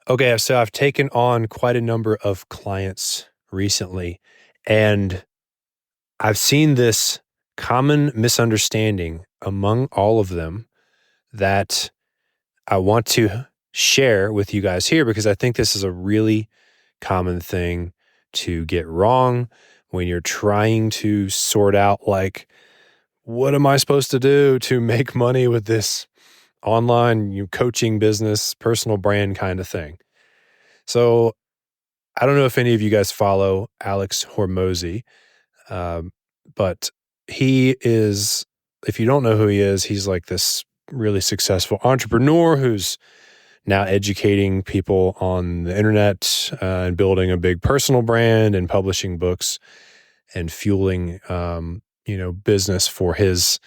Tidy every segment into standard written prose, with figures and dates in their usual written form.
Okay, so I've taken on quite a number of clients recently, and I've seen this common misunderstanding among all of them that I want to share with you guys here because I think this is a really common thing to get wrong when you're trying to sort out, like, what am I supposed to do to make money with this online coaching business, personal brand kind of thing. So I don't know if any of you guys follow Alex Hormozy, um, but he is, if you don't know who he is, he's like this really successful entrepreneur who's now educating people on the internet and building a big personal brand and publishing books and fueling, business for his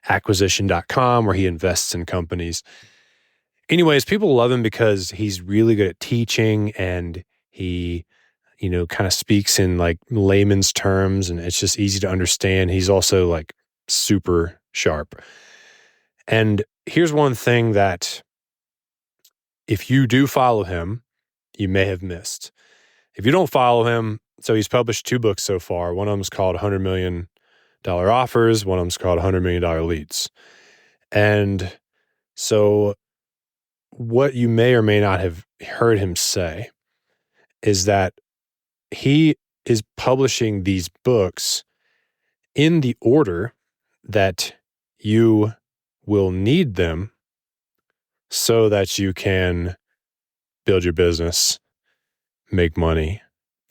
acquisition.com where he invests in companies. Anyways, people love him because he's really good at teaching and he kind of speaks in like layman's terms and it's just easy to understand. He's also like super sharp. And here's one thing that if you do follow him, you may have missed. If you don't follow him, so he's published 2 books so far. One of them's called $100 million offers. One of them's called $100 million leads. And so what you may or may not have heard him say is that he is publishing these books in the order that you will need them so that you can build your business, make money,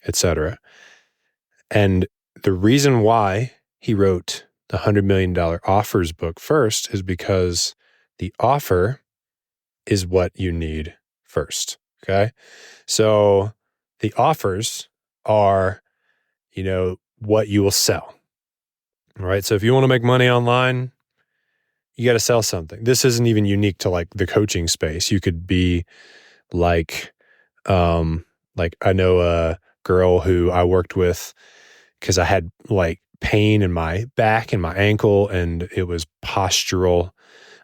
etc. And the reason why he wrote the $100 million offers book first is because the offer is what you need first. Okay. So the offers are, what you will sell. All right. So if you want to make money online, you got to sell something. This isn't even unique to like the coaching space. You could be like I know a girl who I worked with because I had like pain in my back and my ankle, and it was postural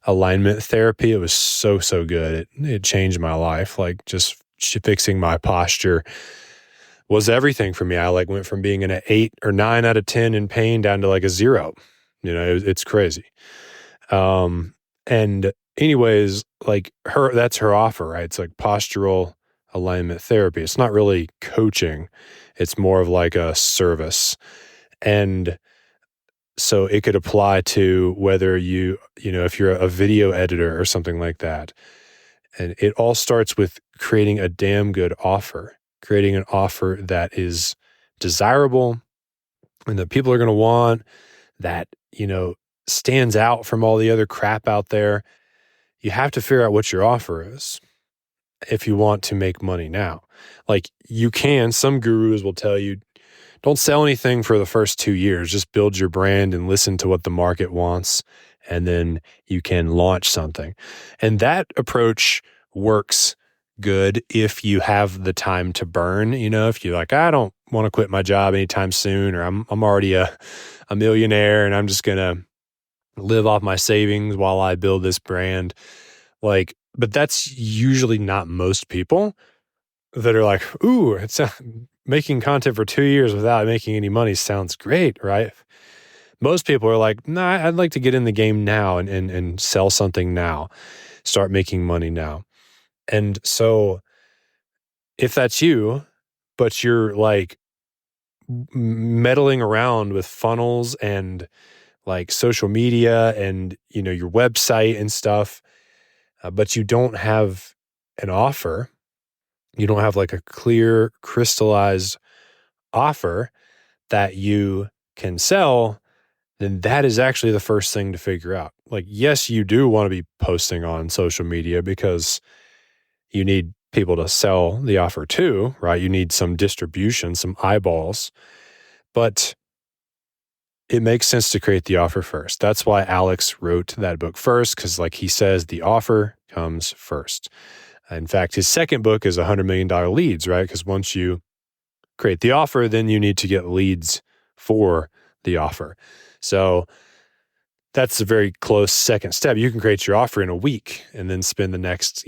alignment therapy. It was so good. It changed my life. Like just fixing my posture was everything for me. I like went from being an 8 or 9 out of 10 in pain down to like a 0. It's crazy. And anyways, like that's her offer, right? It's like postural alignment therapy. It's not really coaching. It's more of like a service. And so it could apply to whether if you're a video editor or something like that. And it all starts with creating a damn good offer, creating an offer that is desirable and that people are going to want, that, stands out from all the other crap out there. You have to figure out what your offer is if you want to make money now. Like some gurus will tell you, don't sell anything for the first 2 years. Just build your brand and listen to what the market wants, and then you can launch something. And that approach works good if you have the time to burn. If you're like, I don't want to quit my job anytime soon, or I'm already a millionaire and I'm just gonna live off my savings while I build this brand. But that's usually not most people that are like, ooh, it's making content for 2 years without making any money sounds great, right? Most people are like, nah, I'd like to get in the game now and sell something now, start making money now. And so if that's you, but you're like meddling around with funnels and like social media and, your website and stuff, but you don't have an offer, you don't have like a clear, crystallized offer that you can sell, then that is actually the first thing to figure out. Like, yes, you do want to be posting on social media because you need people to sell the offer to, right? You need some distribution, some eyeballs, but it makes sense to create the offer first. That's why Alex wrote that book first, because like he says, the offer comes first. In fact, his second book is $100 million leads, right? Because once you create the offer, then you need to get leads for the offer. So that's a very close second step. You can create your offer in a week and then spend the next,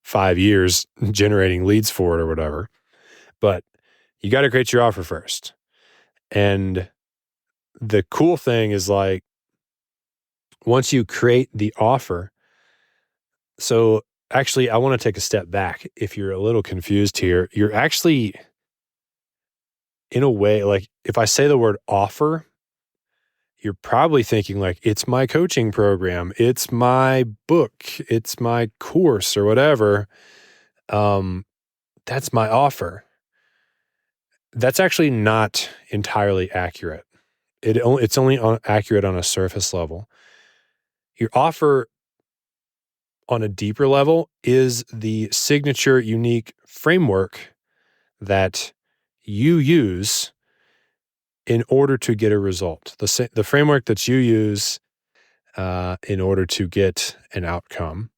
5 years generating leads for it or whatever. But you got to create your offer first. And the cool thing is like, once you create the offer, so actually, I want to take a step back. If you're a little confused here, you're actually, in a way, like if I say the word offer, you're probably thinking like, it's my coaching program, it's my book, it's my course or whatever. That's my offer. That's actually not entirely accurate. It's only accurate on a surface level. Your offer on a deeper level is the signature, unique framework that you use in order to get a result. The framework that you use in order to get an outcome.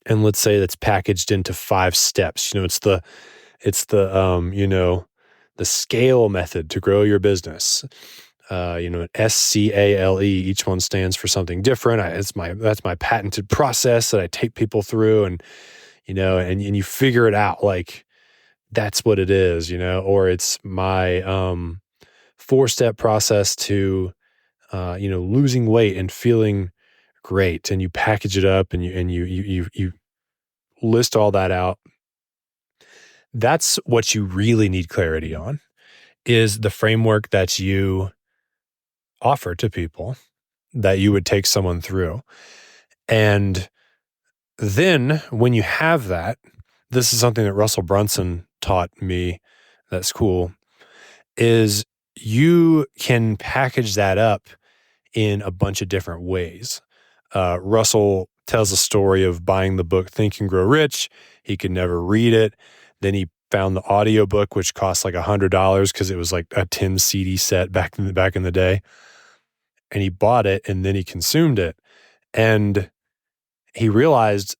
And let's say that's packaged into 5 steps. The scale method to grow your business. SCALE. Each one stands for something different. That's my patented process that I take people through, and you figure it out like that's what it is, or it's my 4-step process to losing weight and feeling great, and you package it up and you list all that out. That's what you really need clarity on, is the framework that you offer to people, that you would take someone through. And then when you have that, this is something that Russell Brunson taught me that's cool, is you can package that up in a bunch of different ways. Russell tells a story of buying the book Think and Grow Rich. He could never read it. Then he found the audiobook, which cost like $100 because it was like a 10 CD set back in the day. And he bought it and then he consumed it. And he realized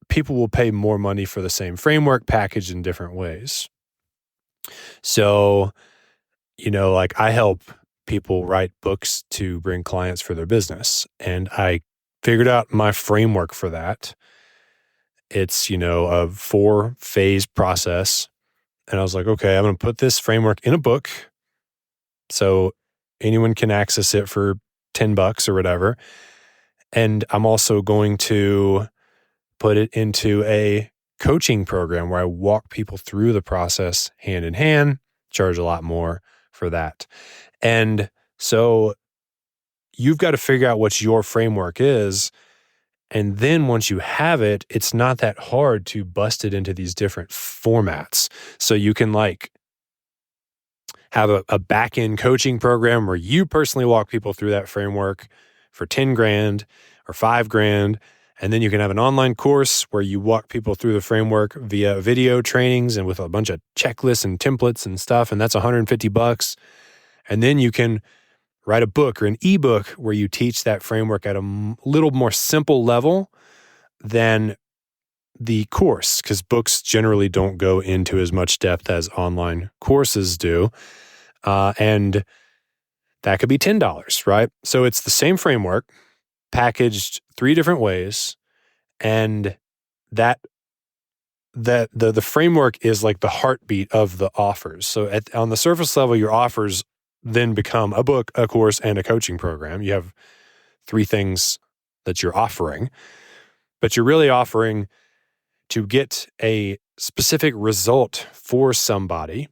people will pay more money for the same framework packaged in different ways. So, like I help people write books to bring clients for their business. And I figured out my framework for that. It's, a 4-phase process. And I was like, okay, I'm going to put this framework in a book so anyone can access it for $10 or whatever. And I'm also going to put it into a coaching program where I walk people through the process hand in hand, charge a lot more for that. And so you've got to figure out what your framework is. And then once you have it, it's not that hard to bust it into these different formats. So you can like have a back-end coaching program where you personally walk people through that framework for 10 grand or 5 grand. And then you can have an online course where you walk people through the framework via video trainings and with a bunch of checklists and templates and stuff. And that's $150. And then you can write a book or an ebook where you teach that framework at a little more simple level than the course, because books generally don't go into as much depth as online courses do. And that could be $10, right? So it's the same framework packaged 3 different ways. And the framework is like the heartbeat of the offers. So on the surface level, your offers then become a book, a course, and a coaching program. You have 3 things that you're offering, but you're really offering to get a specific result for somebody.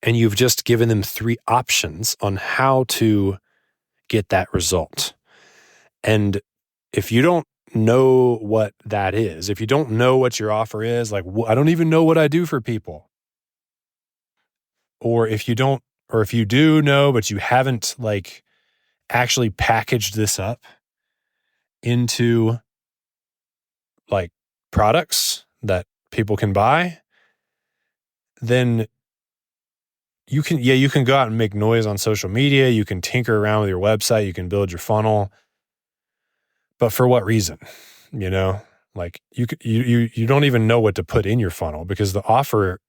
And you've just given them 3 options on how to get that result. And if you don't know what that is, if you don't know what your offer is, like, I don't even know what I do for people. Or if you do know, but you haven't like actually packaged this up into like products that people can buy, then you can go out and make noise on social media. You can tinker around with your website. You can build your funnel. But for what reason? Like you don't even know what to put in your funnel, because the offer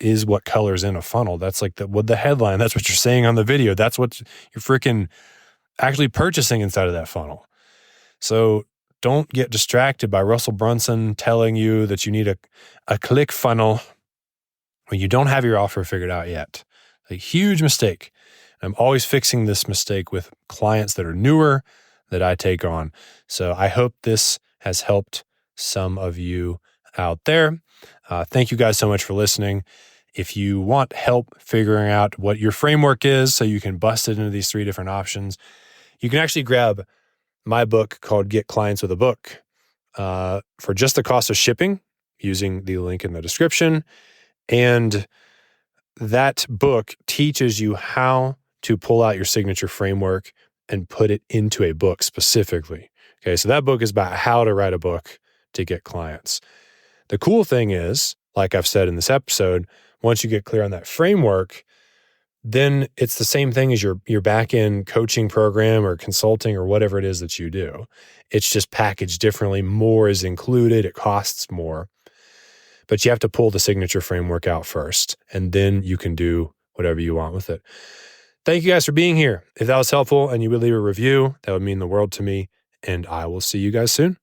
is what colors in a funnel. That's like the headline. That's what you're saying on the video. That's what you're freaking actually purchasing inside of that funnel. So Don't get distracted by Russell Brunson telling you that you need a click funnel when you don't have your offer figured out yet. A huge mistake. I'm always fixing this mistake with clients that are newer that I take on. So I hope this has helped some of you out there. Thank you guys so much for listening. If you want help figuring out what your framework is so you can bust it into these 3 different options, you can actually grab my book called Get Clients with a Book for just the cost of shipping using the link in the description. And that book teaches you how to pull out your signature framework and put it into a book specifically. Okay, so that book is about how to write a book to get clients. The cool thing is, like I've said in this episode, once you get clear on that framework, then it's the same thing as your back-end coaching program or consulting or whatever it is that you do. It's just packaged differently. More is included. It costs more. But you have to pull the signature framework out first, and then you can do whatever you want with it. Thank you guys for being here. If that was helpful and you would leave a review, that would mean the world to me, and I will see you guys soon.